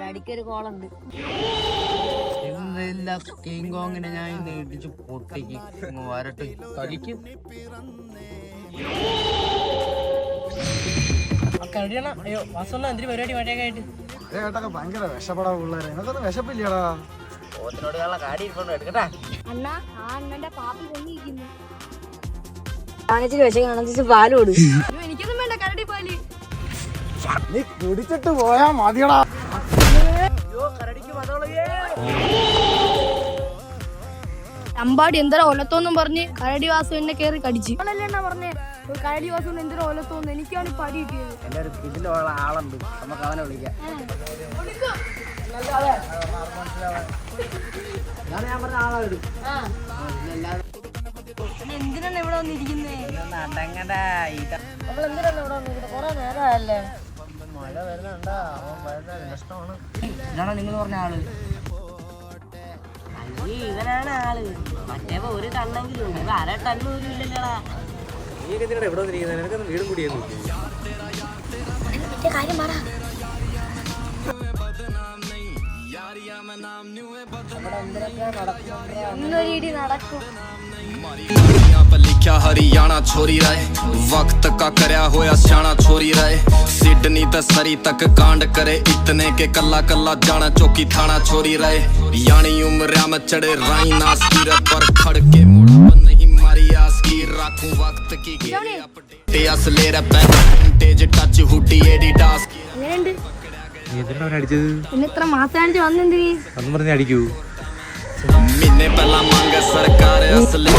അടിക്കൊരു കോളുണ്ട്. കിങ്കോങ്ങിനെ ഞാൻ ഇന്ന് ഇടിച്ച് പൊട്ടിക്ക് വരട്ടെ കളിക്കും. അയ്യോ വാസണ്ണ എന്തിനു പരിപാടി മഴയൊക്കെ ആയിട്ട്? ഭയങ്കര വിഷപ്പെടാ പിള്ളേരെ, നിനക്കൊന്നും വിശപ്പില്ലടാ. പാല് കൊടു. എനിക്കൊന്നും വേണ്ട കരടി പാല്. നീ കുടിച്ചിട്ട് പോയാ മതിയടാ. അമ്പാടി എന്തര ഒലത്തോന്നും പറഞ്ഞ് കരടി വാസു എന്നെ കേറി കടിച്ചു. അല്ലല്ല പറഞ്ഞേ കരടി വാസു എന്തര ഒലത്തോന്ന്. എനിക്കാണ് പടി കിട്ടിയത്. ആളുണ്ട്, നമുക്ക് അവനെ വിളിക്കാം. ഞാൻ പറഞ്ഞ ആളാണ്. എന്തിനാണ് ഇവിടെ വന്നിരിക്കുന്നേ? നമ്മളെന്തിനാണ് ഇവിടെ വന്നിരിക്കുന്നത്? കൊറേ നേരമല്ലേ. മഴ വരുന്നുണ്ടാ, അവൻ വരുന്ന നഷ്ടമാണ്. ഇതാണോ നിങ്ങൾ പറഞ്ഞ ആള്? ഇവനാണ് ആള്. മറ്റേ ഒരു ടണ്ണെങ്കിലും ഉണ്ട്, അര ടണ്ണ് പോലും ഇല്ലല്ലോടാ. എവിടെ വന്നിരിക്കുന്നത്? നിനക്കൊന്നും വീടും കൂടിയൊന്നും കാര്യം പറ. ഇന്നൊരു ഇടി നടക്കും. लिखा हरियाणा छोरी रहे वक्त का करया होया सियाणा छोरी रहे सिडनी ते सरी तक कांड करे इतने के कल्ला कल्ला जाना चौकी थाना छोरी रहे यानी उम्र में चढ़े राई नास की पर खड़ के मोड़ा पर नहीं मारी आस की राखूं वक्त की ते असले रे विंटेज टच हुडी एडिडास ഇത്ര മാസാണിച്ച് വന്നെന്തിന് അന്ന് പറഞ്ഞ് അടിക്കൂ. महीने पहला मांगे सरकार असले